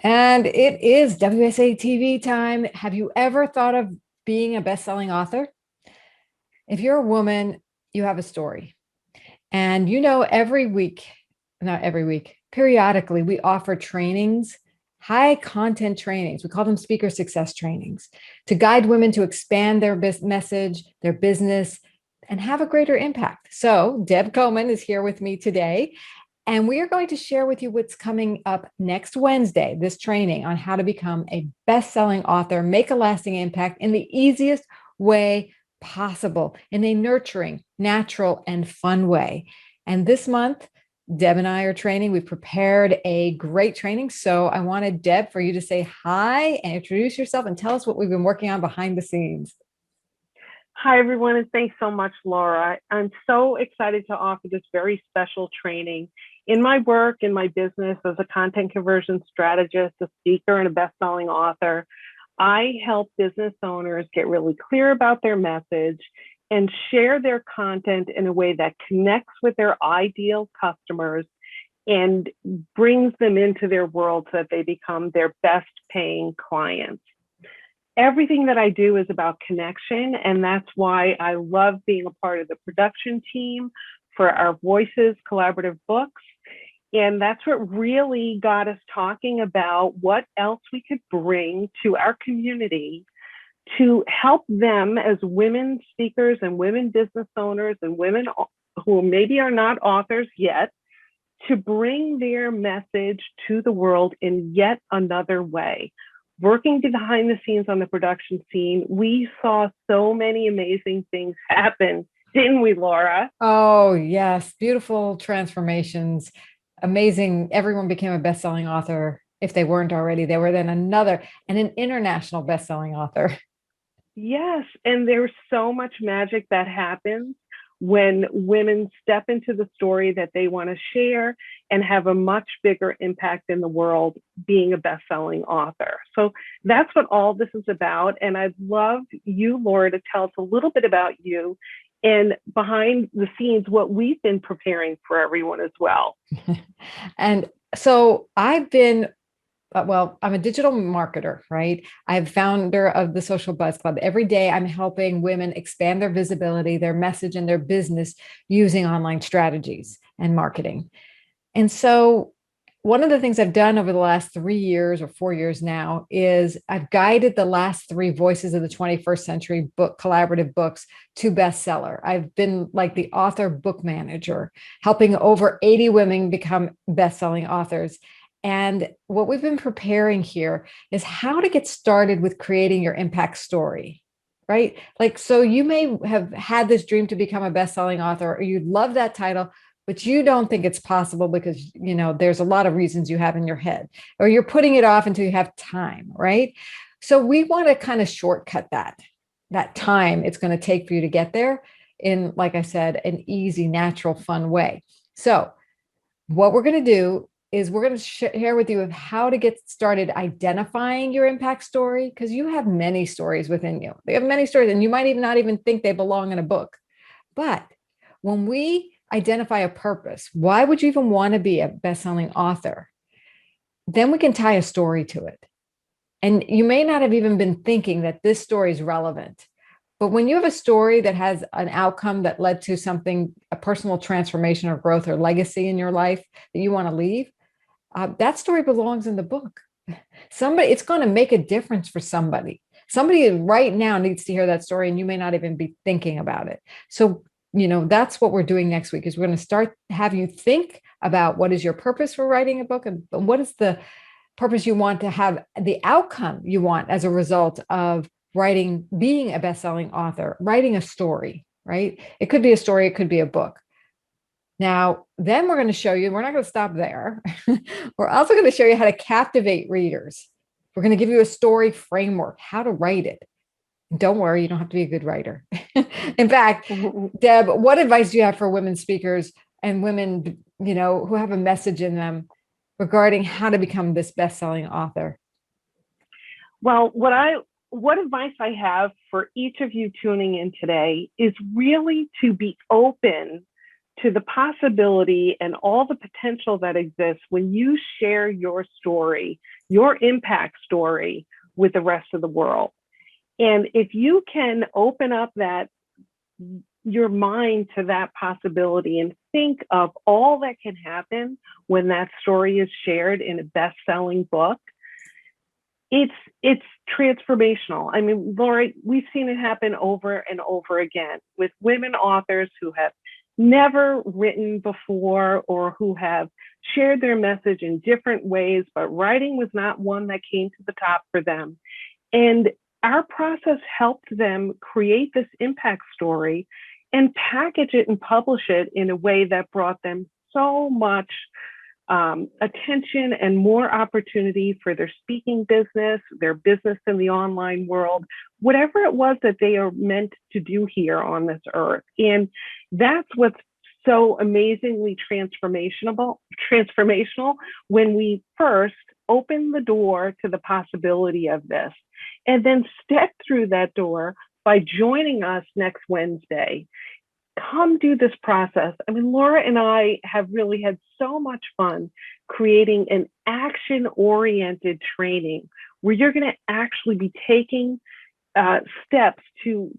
And it is WSA TV time. Have you ever thought of being a best-selling author? If you're a woman, you have a story. And every week, not every week, periodically, we offer trainings, high content trainings. We call them speaker success trainings to guide women to expand their message, their business, and have a greater impact. So, Deb Coman is here with me today. And we are going to share with you what's coming up next Wednesday, this training on how to become a best-selling author, make a lasting impact in the easiest way possible, in a nurturing, natural, and fun way. And this month, Deb and I are training. We've prepared a great training. So I wanted, Deb, for you to say hi and introduce yourself and tell us what we've been working on behind the scenes. Hi, everyone, and thanks so much, Laura. I'm so excited to offer this very special training. In my work, in my business as a content conversion strategist, a speaker, and a best-selling author, I help business owners get really clear about their message and share their content in a way that connects with their ideal customers and brings them into their world so that they become their best paying clients. Everything that I do is about connection, and that's why I love being a part of the production team for our Voices collaborative books. And that's what really got us talking about what else we could bring to our community to help them as women speakers and women business owners and women who maybe are not authors yet, to bring their message to the world in yet another way. Working behind the scenes on the production scene, we saw so many amazing things happen, didn't we, Laura? Oh, yes. Beautiful transformations. Amazing. Everyone became a best-selling author. If they weren't already, they were then an international best-selling author. Yes, and there's so much magic that happens when women step into the story that they want to share and have a much bigger impact in the world being a best-selling author. So that's what all this is about. And I'd love you, Laura, to tell us a little bit about you and behind the scenes, what we've been preparing for everyone as well. And so I'm a digital marketer, right? I'm founder of the Social Buzz Club. Every day I'm helping women expand their visibility, their message, and their business using online strategies and marketing. And so one of the things I've done over the last 3 years or 4 years now is I've guided the last three voices of the 21st century book collaborative books to bestseller. I've been like the author book manager, helping over 80 women become best-selling authors. And what we've been preparing here is how to get started with creating your impact story, right? Like, so you may have had this dream to become a best-selling author, or you love that title, but you don't think it's possible because, there's a lot of reasons you have in your head, or you're putting it off until you have time, right? So we want to kind of shortcut that time it's going to take for you to get there in, like I said, an easy, natural, fun way. So what we're going to do is we're going to share with you of how to get started identifying your impact story, because you have many stories within you. They have many stories, and you might even not even think they belong in a book. But when we identify a purpose, why would you even want to be a best-selling author? Then we can tie a story to it. And you may not have even been thinking that this story is relevant. But when you have a story that has an outcome that led to something, a personal transformation or growth or legacy in your life that you want to leave, that story belongs in the book. It's going to make a difference for somebody. Somebody right now needs to hear that story, and you may not even be thinking about it. So, that's what we're doing next week is we're going to have you think about what is your purpose for writing a book, and what is the purpose you want to have, the outcome you want as a result of being a best-selling author, writing a story, right? It could be a story, it could be a book. Now, then we're going to show you, we're not going to stop there. We're also going to show you how to captivate readers. We're going to give you a story framework, how to write it. Don't worry, you don't have to be a good writer. In fact, Deb, what advice do you have for women speakers and women, who have a message in them regarding how to become this best-selling author? Well, what advice I have for each of you tuning in today is really to be open to the possibility and all the potential that exists when you share your story, your impact story with the rest of the world. And if you can open up that your mind to that possibility and think of all that can happen when that story is shared in a best-selling book, it's transformational. I mean, Laura, we've seen it happen over and over again with women authors who have never written before or who have shared their message in different ways, but writing was not one that came to the top for them. And our process helped them create this impact story and package it and publish it in a way that brought them so much attention and more opportunity for their speaking business, their business in the online world, whatever it was that they are meant to do here on this earth. And that's what's so amazingly transformational when we first open the door to the possibility of this and then step through that door by joining us next Wednesday. Come do this process. I mean, Laura and I have really had so much fun creating an action-oriented training where you're going to actually be taking steps to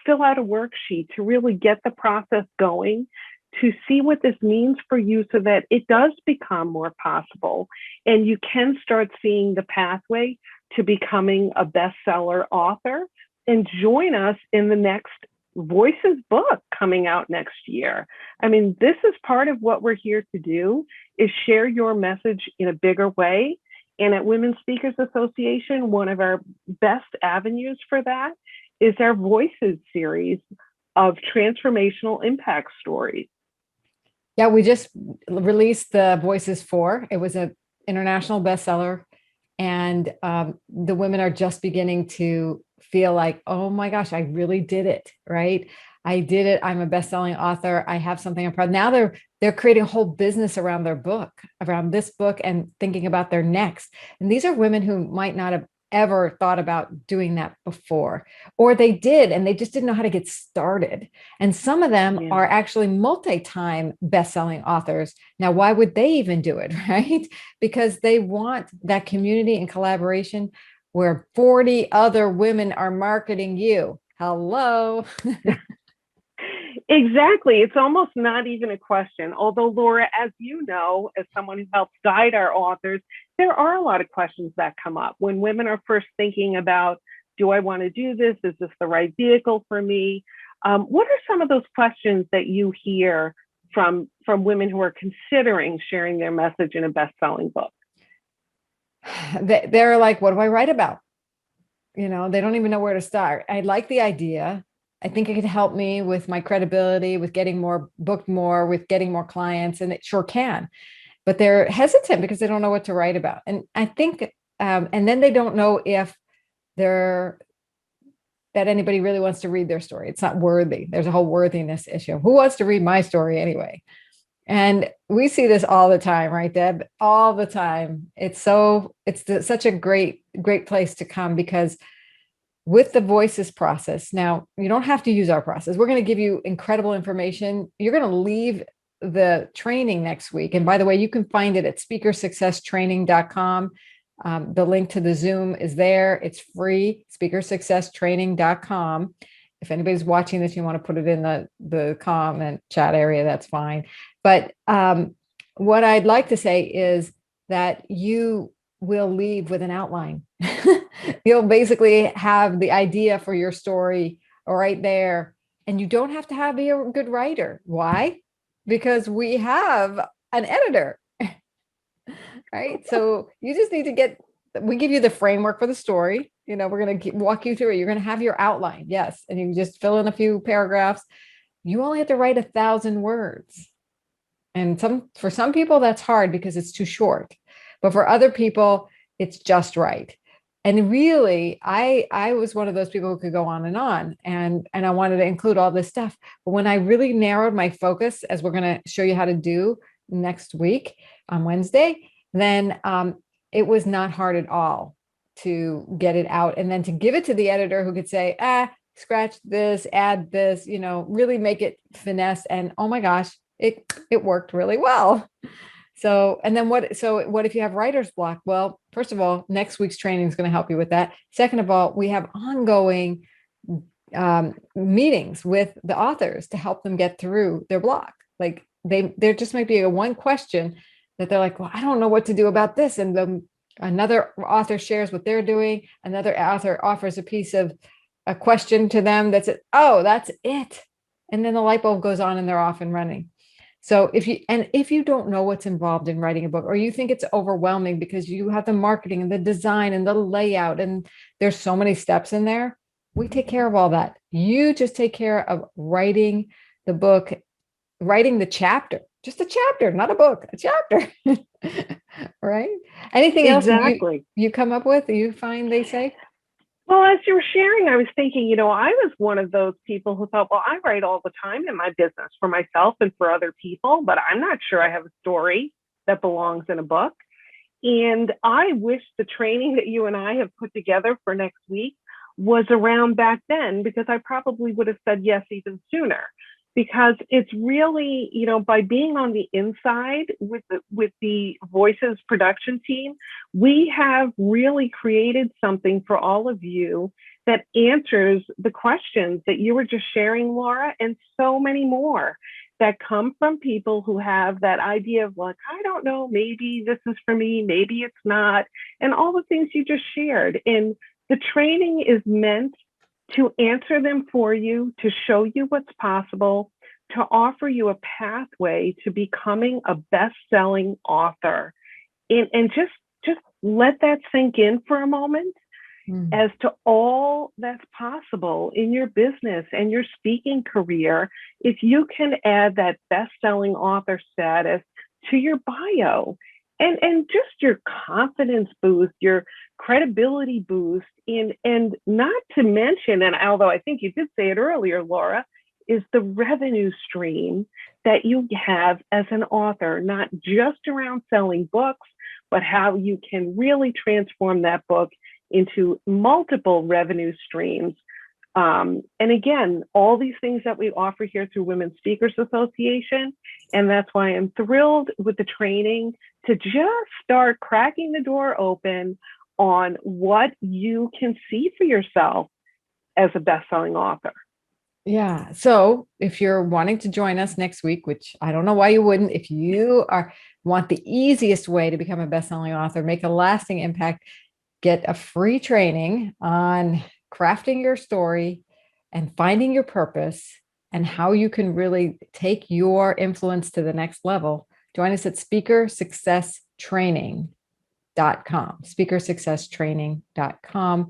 fill out a worksheet, to really get the process going, to see what this means for you so that it does become more possible and you can start seeing the pathway to becoming a bestseller author. And join us in the next Voices book coming out next year. I mean, this is part of what we're here to do, is share your message in a bigger way. And at Women Speakers Association, one of our best avenues for that is our Voices series of transformational impact stories. Yeah, we just released the Voices 4. It was an international bestseller. And the women are just beginning to feel like, oh my gosh, I really did it, right? I did it. I'm a best-selling author. I have something I'm proud. Now they're creating a whole business around their book, around this book, and thinking about their next. And these are women who might not have ever thought about doing that before, or they did, and they just didn't know how to get started. And some of them are actually multi-time best-selling authors. Now, why would they even do it, right? Because they want that community and collaboration where 40 other women are marketing you. Hello. Exactly. It's almost not even a question. Although, Laura, as you know, as someone who helps guide our authors, there are a lot of questions that come up when women are first thinking about, do I want to do this? Is this the right vehicle for me? What are some of those questions that you hear from women who are considering sharing their message in a best-selling book? They're like, what do I write about? You know, they don't even know where to start. I like the idea. I think it could help me with my credibility, with getting more booked more, with getting more clients, and it sure can. But they're hesitant because they don't know what to write about. And I think, and then they don't know if that anybody really wants to read their story. It's not worthy. There's a whole worthiness issue. Who wants to read my story anyway? And we see this all the time, right, Deb? All the time. It's such a great place to come, because with the Voices process, now you don't have to use our process. We're going to give you incredible information. You're going to leave the training next week. And by the way, you can find it at speakersuccesstraining.com. The link to the Zoom is there. It's free, speakersuccesstraining.com. If anybody's watching this, you want to put it in the comment chat area, that's fine. But what I'd like to say is that you will leave with an outline. You'll basically have the idea for your story right there. And you don't have to be a good writer. Why? Because we have an editor, right? So you just need to we give you the framework for the story. You know, we're going to walk you through it. You're going to have your outline. Yes. And you just fill in a few paragraphs. You only have to write 1,000 words. And for some people, that's hard because it's too short. But for other people, it's just right. And really, I was one of those people who could go on, and I wanted to include all this stuff. But when I really narrowed my focus, as we're going to show you how to do next week on Wednesday, then it was not hard at all to get it out, and then to give it to the editor who could say, scratch this, add this, really make it finesse. And oh my gosh, it worked really well. So, and then what if you have writer's block? Well, first of all, next week's training is going to help you with that. Second of all, we have ongoing meetings with the authors to help them get through their block. Like there just might be a one question that they're like, well, I don't know what to do about this. And then another author shares what they're doing. Another author offers a piece of a question to them that's it. Oh, that's it. And then the light bulb goes on and they're off and running. So if you don't know what's involved in writing a book, or you think it's overwhelming because you have the marketing and the design and the layout, and there's so many steps in there, we take care of all that. You just take care of writing the book, writing the chapter, just a chapter, not a book, a chapter. Right? Anything else Exactly. you come up with, you find they say? Well, as you were sharing, I was thinking, I was one of those people who thought, well, I write all the time in my business for myself and for other people, but I'm not sure I have a story that belongs in a book. And I wish the training that you and I have put together for next week was around back then, because I probably would have said yes even sooner. Because it's really, by being on the inside with the Voices production team, we have really created something for all of you that answers the questions that you were just sharing, Laura, and so many more that come from people who have that idea of like, I don't know, maybe this is for me, maybe it's not, and all the things you just shared. And the training is meant to answer them for you, to show you what's possible, to offer you a pathway to becoming a best-selling author. And just let that sink in for a moment as to all that's possible in your business and your speaking career if you can add that best-selling author status to your bio. And just your confidence boost, your credibility boost, and not to mention, and although I think you did say it earlier, Laura, is the revenue stream that you have as an author, not just around selling books, but how you can really transform that book into multiple revenue streams. And again, all these things that we offer here through Women's Speakers Association. And that's why I'm thrilled with the training to just start cracking the door open on what you can see for yourself as a best-selling author. Yeah. So if you're wanting to join us next week, which I don't know why you wouldn't, if you want the easiest way to become a best-selling author, make a lasting impact, get a free training on crafting your story and finding your purpose and how you can really take your influence to the next level. Join us at speakersuccesstraining.com.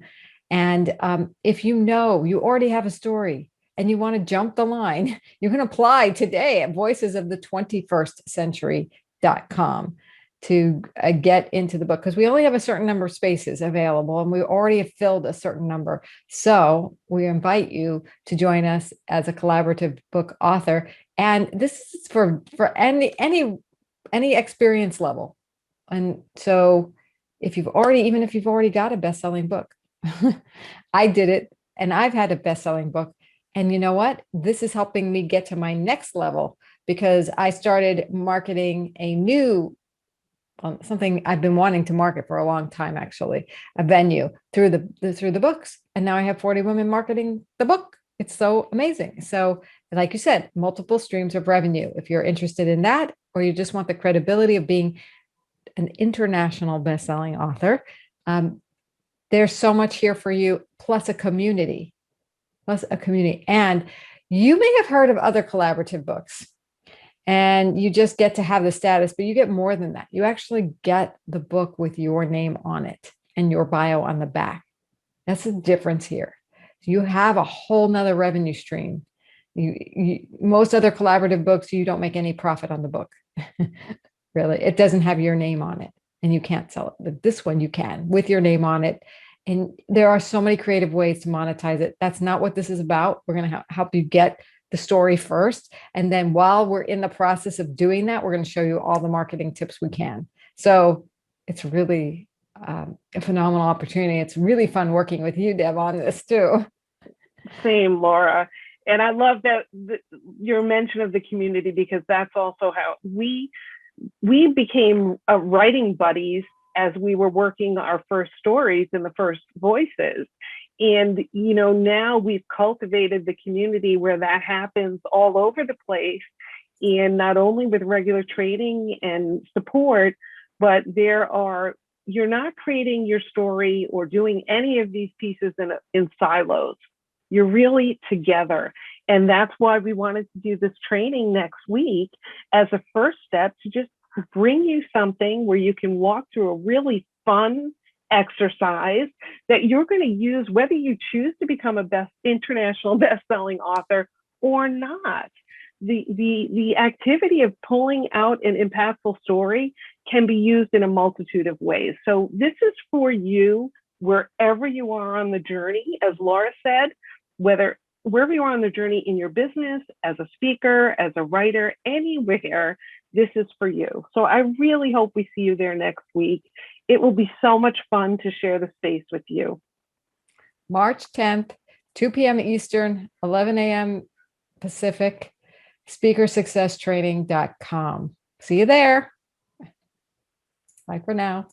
And if you already have a story and you want to jump the line, you can apply today at voicesofthe21stcentury.com to get into the book, because we only have a certain number of spaces available and we already have filled a certain number. So we invite you to join us as a collaborative book author. And this is for any experience level. And so if you've already got a best-selling book, I did it and I've had a best-selling book. And you know what? This is helping me get to my next level, because I started marketing something I've been wanting to market for a long time, actually, a venue through the books. And now I have 40 women marketing the book. It's so amazing. So like you said, multiple streams of revenue. If you're interested in that, or you just want the credibility of being an international best-selling author, there's so much here for you, plus a community. And you may have heard of other collaborative books and you just get to have the status, but you get more than that. You actually get the book with your name on it and your bio on the back. That's the difference here. You have a whole nother revenue stream. Most other collaborative books, you don't make any profit on the book. Really, it doesn't have your name on it and you can't sell it. But this one you can, with your name on it. And there are so many creative ways to monetize it. That's not what this is about. We're going to help you get the story first. And then while we're in the process of doing that, we're going to show you all the marketing tips we can. So it's really a phenomenal opportunity. It's really fun working with you, Deb, on this too. Same, Laura. And I love that your mention of the community, because that's also how we we became writing buddies as we were working our first stories and the first voices. And, now we've cultivated the community where that happens all over the place. And not only with regular training and support, but you're not creating your story or doing any of these pieces in silos. You're really together. And that's why we wanted to do this training next week as a first step to just bring you something where you can walk through a really fun exercise that you're going to use whether you choose to become a international best-selling author or not. The activity of pulling out an impactful story can be used in a multitude of ways. So this is for you wherever you are on the journey, as Laura said, wherever you are on the journey in your business, as a speaker, as a writer, anywhere, this is for you. So I really hope we see you there next week. It will be so much fun to share the space with you. March 10th, 2 p.m. Eastern, 11 a.m. Pacific, speakersuccesstraining.com. See you there. Bye for now.